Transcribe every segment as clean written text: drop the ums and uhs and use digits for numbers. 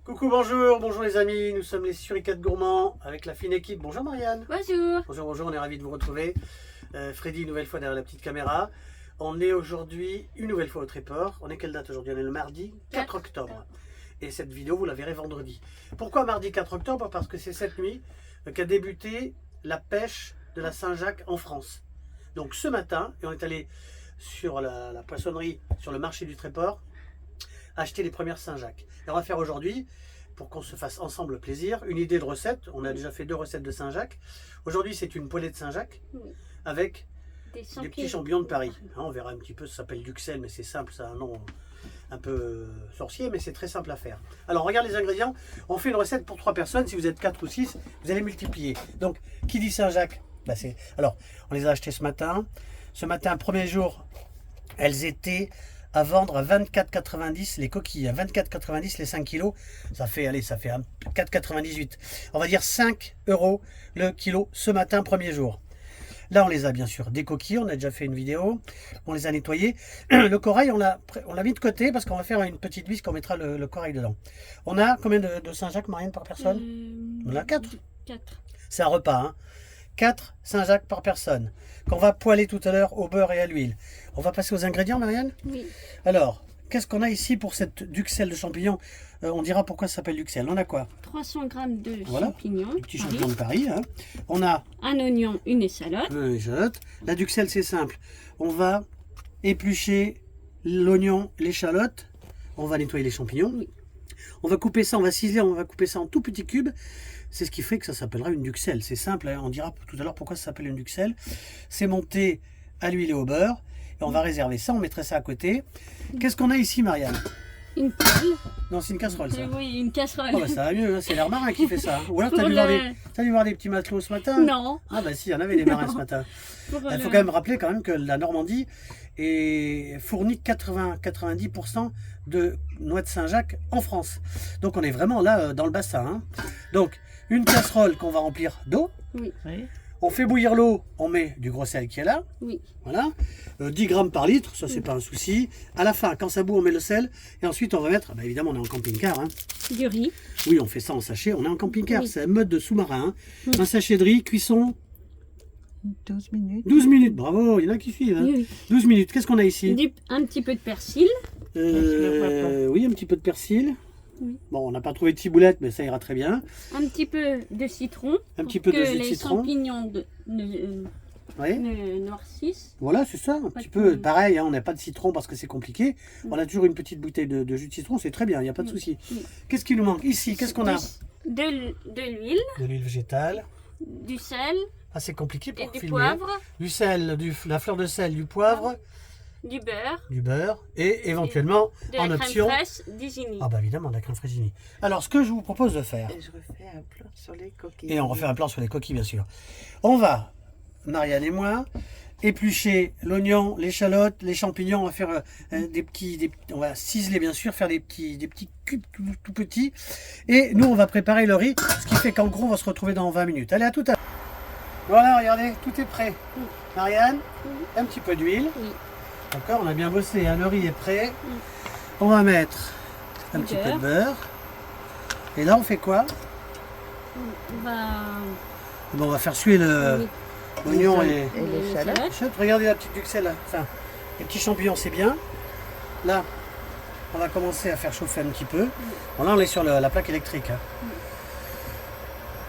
Coucou, bonjour les amis, nous sommes les Suricates Gourmands avec la fine équipe. Bonjour Marianne. Bonjour. Bonjour, on est ravis de vous retrouver. Freddy, une nouvelle fois derrière la petite caméra. On est aujourd'hui une nouvelle fois au Tréport. On est quelle date aujourd'hui? On est le mardi 4 octobre. Et cette vidéo, vous la verrez vendredi. Pourquoi mardi 4 octobre? Parce que c'est cette nuit qu'a débuté la pêche de la Saint-Jacques en France. Donc ce matin, et on est allé sur la poissonnerie, sur le marché du Tréport, acheter les premières Saint-Jacques. Et on va faire aujourd'hui, pour qu'on se fasse ensemble plaisir, une idée de recette. On a déjà fait 2 recettes de Saint-Jacques. Aujourd'hui, c'est une poêlée de Saint-Jacques avec des petits champignons de Paris. On verra un petit peu, ça s'appelle duxelles, mais c'est simple, ça a un nom un peu sorcier, mais c'est très simple à faire. Alors, on regarde les ingrédients. On fait une recette pour 3 personnes. Si vous êtes 4 ou 6, vous allez multiplier. Donc, qui dit Saint-Jacques? Alors, on les a achetés ce matin. Ce matin, premier jour, elles étaient à vendre à 24,90 les coquilles, à 24,90 les 5 kilos, ça fait 4,98. On va dire 5 € le kilo ce matin, premier jour. Là, on les a bien sûr décoquillés, on a déjà fait une vidéo, on les a nettoyés. Le corail, on l'a mis de côté parce qu'on va faire une petite vis qu'on mettra le corail dedans. On a combien de Saint-Jacques, Marianne, par personne? On a 4. 4. C'est un repas, hein. 4 Saint-Jacques par personne, qu'on va poêler tout à l'heure au beurre et à l'huile. On va passer aux ingrédients, Marianne? Oui. Alors, qu'est-ce qu'on a ici pour cette duxelle de champignons? On dira pourquoi ça s'appelle duxelle. On a quoi? 300 g de Voilà, champignons. des petits champignons de Paris. Hein. On a un oignon, une échalote. La duxelle, c'est simple. On va éplucher l'oignon, l'échalote. On va nettoyer les champignons. Oui. On va couper ça, on va ciseler, on va couper ça en tout petits cubes. C'est ce qui fait que ça s'appellera une duxelle. C'est simple, hein. On dira tout à l'heure pourquoi ça s'appelle une duxelle. C'est monté à l'huile et au beurre. Et on va réserver ça, on mettrait ça à côté. Qu'est-ce qu'on a ici, Marianne? Une poêle. Non, c'est une casserole, ça. Oui, une casserole. Oh, bah, ça va mieux, hein. C'est l'air marin qui fait ça. Ou alors, t'as dû voir des petits matelots ce matin? Non. Ah bah si, il y en avait des marins ce matin. Il faut quand même rappeler quand même que la Normandie fournit 90% de noix de Saint-Jacques en France. Donc on est vraiment là dans le bassin. Hein. Donc une casserole qu'on va remplir d'eau. Oui. On fait bouillir l'eau, on met du gros sel qui est là. Oui. Voilà. 10 grammes par litre, ça c'est pas un souci. À la fin, quand ça bout, on met le sel. Et ensuite on va mettre, bah, évidemment on est en camping-car. Hein. Du riz. Oui, on fait ça en sachet, on est en camping-car. Oui. C'est un mode de sous-marin. Hein. Un sachet de riz, cuisson. 12 minutes. 12 minutes, bravo, il y en a qui suivent. Hein. Oui. 12 minutes, qu'est-ce qu'on a ici? Un petit peu de persil. Oui, un petit peu de persil. Oui. Bon, on n'a pas trouvé de ciboulette, mais ça ira très bien. Un petit peu de citron. Un petit peu de jus de citron. Que les champignons Oui. ne noircissent. Voilà, c'est ça, un petit peu. Pareil, hein, on n'a pas de citron parce que c'est compliqué. On a toujours une petite bouteille de jus de citron, c'est très bien, il n'y a pas de souci. Qu'est-ce qui nous manque ici? Qu'est-ce qu'on a? De l'huile. De l'huile végétale. Du sel. Ah, c'est compliqué pour et du filmer. poivre. Du sel, la fleur de sel, du poivre. Du beurre. Et éventuellement, en option... crème fraîche d'Isigny. Ah bah évidemment, de la crème fraîche d'Isigny. Alors, ce que je vous propose de faire... Et je refais un plan sur les coquilles. Et on refait un plan sur les coquilles, bien sûr. On va, Marianne et moi, éplucher l'oignon, l'échalote, les champignons. On va faire on va ciseler, bien sûr, faire des petits cubes tout petits. Et nous, on va préparer le riz, ce qui fait qu'en gros, on va se retrouver dans 20 minutes. Allez, à tout à l'heure. Voilà, regardez, tout est prêt. Marianne, un petit peu d'huile. Oui. D'accord, on a bien bossé, hein, le riz est prêt. On va mettre un petit peu de beurre. Et là, on fait quoi? On va faire suer l'oignon et l'échalote. Regardez la petite duxelle, enfin, les petits champignons, c'est bien. Là, on va commencer à faire chauffer un petit peu. Bon, là, on est sur la plaque électrique. Hein.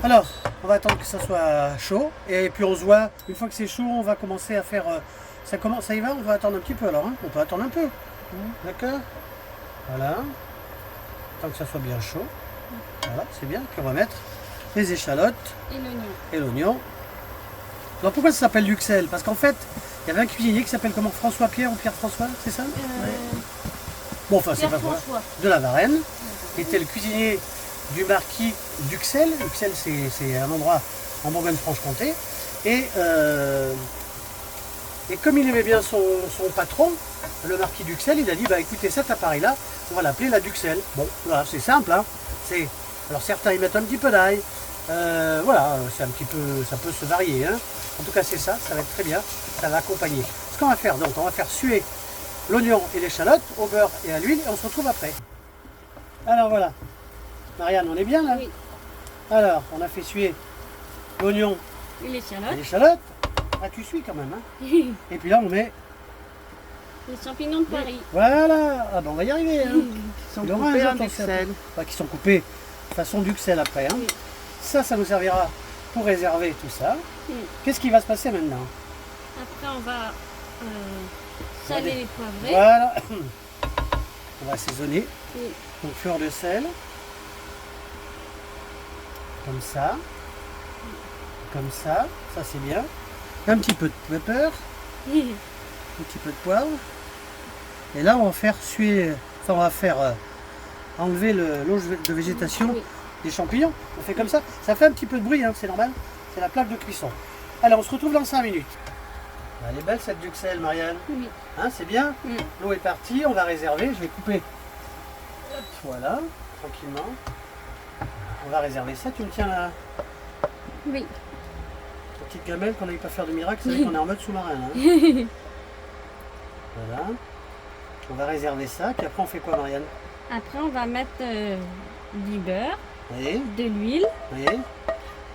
Alors, on va attendre que ça soit chaud. Et puis, on se voit, une fois que c'est chaud, on va commencer à faire... ça y va? On va attendre un petit peu alors. Hein. On peut attendre un peu. D'accord? Voilà. Tant que ça soit bien chaud. Voilà, c'est bien. Puis on va mettre les échalotes et l'oignon. Alors pourquoi ça s'appelle duxelle? Parce qu'en fait, il y avait un cuisinier qui s'appelle comment? François-Pierre ou Pierre-François, c'est ça? Bon, enfin, c'est pas quoi. De la Varenne. Il était le cuisinier du marquis d'Uxelles. Uxelles, c'est un endroit en Bourgogne-Franche-Comté. Et comme il aimait bien son patron, le marquis d'Uxelles, il a dit, bah écoutez, cet appareil-là, on va l'appeler la duxelle. Bon, voilà, c'est simple. Hein. Alors certains y mettent un petit peu d'ail. Voilà, c'est un petit peu, ça peut se varier. Hein. En tout cas, c'est ça, ça va être très bien. Ça va accompagner. Ce qu'on va faire, donc, on va faire suer l'oignon et l'échalote au beurre et à l'huile et on se retrouve après. Alors voilà, Marianne, on est bien là? Oui. Alors, on a fait suer l'oignon Et les et échalotes. l'échalote. Ah, tu suis quand même. Hein. Les Et puis là, on met. champignons de Paris. Voilà. Ah ben, on va y arriver. Hein. Ils sont Il y aura un coupés jour en qu'on sait duxelles. Enfin, qui sont coupés façon duxelles après. Hein. Oui. Ça nous servira pour réserver tout ça. Oui. Qu'est-ce qui va se passer maintenant? Après, on va saler les poivrés. Voilà. On va assaisonner. Oui. Donc fleur de sel. Comme ça. Comme ça. Ça c'est bien. Un petit peu de pepper. Un petit peu de poivre. Et là on va faire suer. Enfin on va faire enlever l'eau de végétation Oui. des champignons. On fait comme ça. Ça fait un petit peu de bruit, hein, c'est normal. C'est la plaque de cuisson. Allez, on se retrouve dans 5 minutes. Elle est belle cette duxelle, Marianne. Oui. Hein, c'est bien. Mm. L'eau est partie, on va réserver. Je vais couper. Hop, voilà, tranquillement. On va réserver ça. Tu me tiens la Oui. petite gamelle qu'on n'aille pas faire de miracle. C'est vrai qu'on est en mode sous-marin. Hein. Voilà. On va réserver ça. Puis après, on fait quoi, Marianne? Après, on va mettre du beurre, Oui, de l'huile. oui.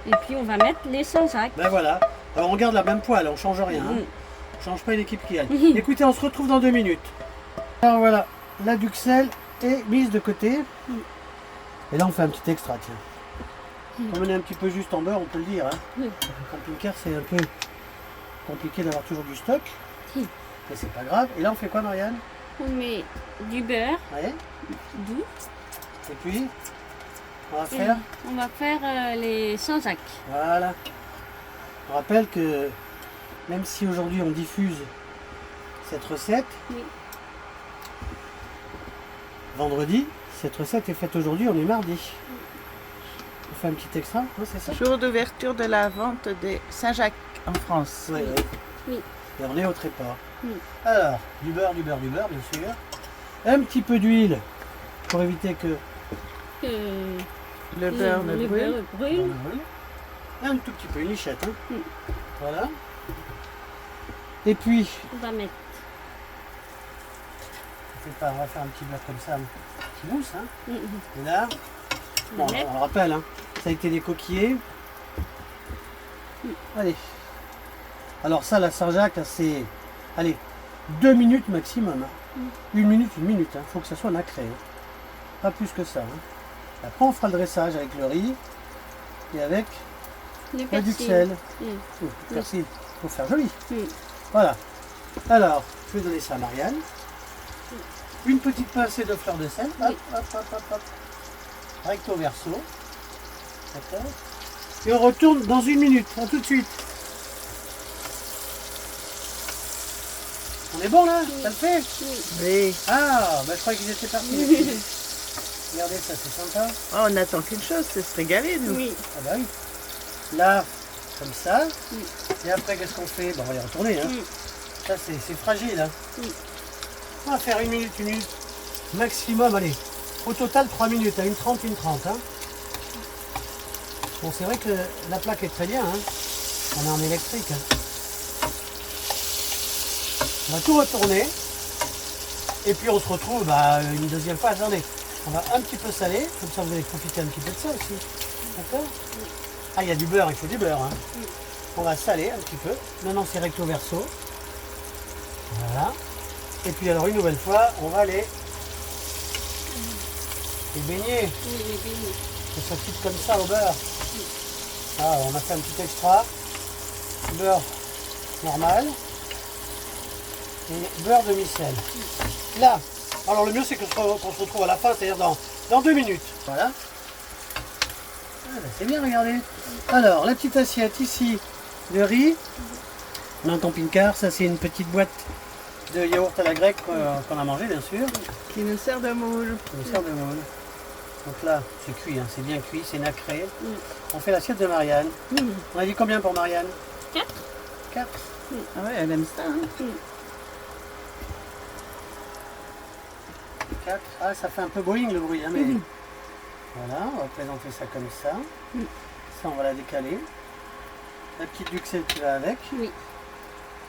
Et puis, on va mettre les Saint-Jacques. Ben voilà. Alors, on garde la même poêle, on change rien. Hein. Mm. On change pas une équipe qui gagne. Écoutez, on se retrouve dans 2 minutes. Alors voilà, la duxelle est mise de côté. Et là, on fait un petit extra, tiens. Comme on est un petit peu juste en beurre, on peut le dire. Hein. Oui. Le camping-car, c'est un peu compliqué d'avoir toujours du stock. Oui. Mais c'est pas grave. Et là, on fait quoi, Marianne? On met du beurre Ouais. doux. Et puis, on va faire. On va faire les Saint-Jacques. Voilà. On rappelle que même si aujourd'hui on diffuse cette recette, Oui. vendredi, cette recette est faite aujourd'hui, on est mardi. On fait un petit extra, hein, c'est ça? Jour d'ouverture de la vente des Saint-Jacques en France. Oui, oui. Oui. Et on est au tréport. Oui. Alors, du beurre, bien sûr. Un petit peu d'huile pour éviter que Que Le beurre ne le brûle. beurre brûle. on brûle. Un tout petit peu, une lichette. Hein. Mm. Voilà. Et puis, On va mettre. on va faire un petit beurre comme ça, qui mousse. Hein. Mm, mm. Et là, On bon, va mettre. on le rappelle, hein, ça a été des coquillers. Allez. Alors ça, la Saint-Jacques, c'est, allez, 2 minutes maximum. Hein. 1 minute, 1 minute. Il faut que ça soit nacré. Hein. Pas plus que ça. Hein. Après, on fera le dressage avec le riz et avec Le la persil. duxelle. Mm. Oh, le persil, faut faire joli. Mm. Voilà. Alors, je vais donner ça à Marianne. Une petite pincée de fleur de sel. Hop, Oui. hop, hop, hop, hop. Recto verso. D'accord. Et on retourne dans 1 minute. À tout de suite. On est bon là? Ça le fait? Oui. Oui. Ah, bah, je croyais qu'ils étaient partis. Regardez, ça c'est sympa. Oh, on n'attend qu'une chose, c'est se régaler, nous. Oui. Ah bah oui. Là, comme ça. Oui. Et après, qu'est-ce qu'on fait? Bon, on va les retourner. Hein. Mm. Ça, c'est fragile. Hein. Oui. On va faire 1 minute, 1 minute. Maximum, allez. Au total, 3 minutes. À 1:30, 1:30. Hein. Bon, c'est vrai que la plaque est très bien. Hein. On est en électrique. Hein. On va tout retourner. Et puis, on se retrouve une deuxième fois. Attendez. On va un petit peu saler. Comme ça, vous allez profiter un petit peu de ça aussi. D'accord? Ah, il y a du beurre. Il faut du beurre. Hein. On va saler un petit peu. Maintenant, c'est recto verso. Voilà. Et puis alors une nouvelle fois, on va les baigner. Oui, les beignets. Que ça cuite comme ça au beurre. Ah, on a fait un petit extra. Beurre normal. Et beurre demi-sel. Là, alors le mieux c'est qu'on se retrouve à la fin, c'est-à-dire dans 2 minutes. Voilà. Ah, bah, c'est bien, regardez. Alors, la petite assiette ici de riz. Dans le camping-car, ça c'est une petite boîte de yaourt à la grecque qu'on a mangé bien sûr. Qui nous sert de moule. Une sorte de moule. Donc là, c'est cuit, hein, c'est bien cuit, c'est nacré. Mm. On fait l'assiette de Marianne. Mm. On a dit combien pour Marianne? 4. 4. Ah ouais, elle aime ça. Hein. 4. Ah, ça fait un peu boing le bruit, hein, mais... Voilà, on va présenter ça comme ça. Mm. Ça, on va la décaler. La petite duxelle qui va avec. Oui.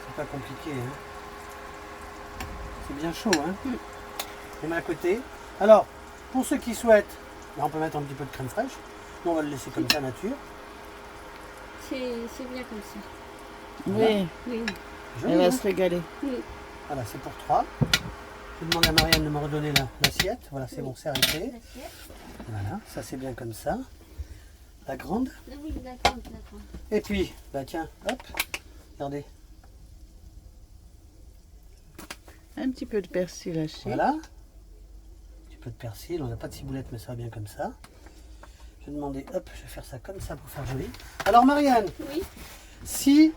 C'est pas compliqué, hein. C'est bien chaud, hein. Mm. On met à côté. Alors, pour ceux qui souhaitent Là, on peut mettre un petit peu de crème fraîche. Nous, on va le laisser comme ça, nature. C'est bien comme ça. Oui, Oui. Joli, elle va hein. se régaler. Oui. Voilà, c'est pour 3. Je demande à Marianne de me redonner l'assiette. Voilà, c'est bon, c'est arrêté. Voilà, ça c'est bien comme ça. La grande. Ah oui, d'accord, d'accord. Et puis, bah tiens, hop, regardez. Un petit peu de persil haché. Voilà. Un petit peu de persil, on n'a pas de ciboulette, mais ça va bien comme ça. Je vais demander, hop, je vais faire ça comme ça pour faire joli. Alors Marianne, Oui. si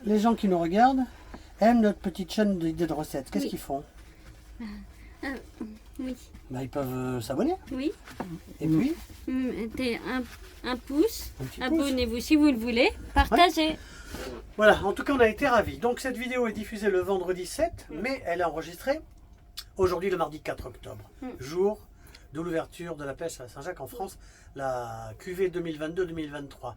les gens qui nous regardent aiment notre petite chaîne d'idées de recettes, qu'est-ce Oui. qu'ils font? Oui. Bah, ils peuvent s'abonner. Oui. Et puis, Mettez un pouce. un petit pouce. Abonnez-vous si vous le voulez. Partagez. Voilà, en tout cas, on a été ravis. Donc, cette vidéo est diffusée le vendredi 7, mais elle est enregistrée aujourd'hui, le mardi 4 octobre, jour de l'ouverture de la pêche à Saint-Jacques en France, la cuvée 2022-2023.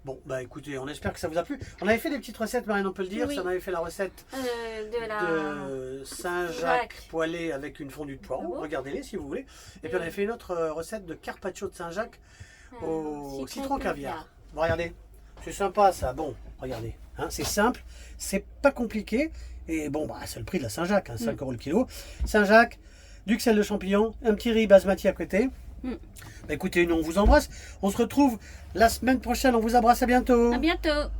Bon, bah écoutez, on espère que ça vous a plu. On avait fait des petites recettes, Marianne, on peut le dire. Oui. On avait fait la recette De la... de Saint-Jacques poêlé avec une fondue de poireaux. Poireaux. Regardez-les si vous voulez. Et puis, on avait fait une autre recette de carpaccio de Saint-Jacques au citron caviar. Bon, regardez, c'est sympa ça. Bon, regardez, hein, c'est simple, c'est pas compliqué. Et bon, bah, c'est le prix de la Saint-Jacques, hein, 5 € le kilo. Saint-Jacques, du sel de champignon, un petit riz basmati à côté. Bah, écoutez, nous on vous embrasse. On se retrouve la semaine prochaine. On vous embrasse, à bientôt. À bientôt.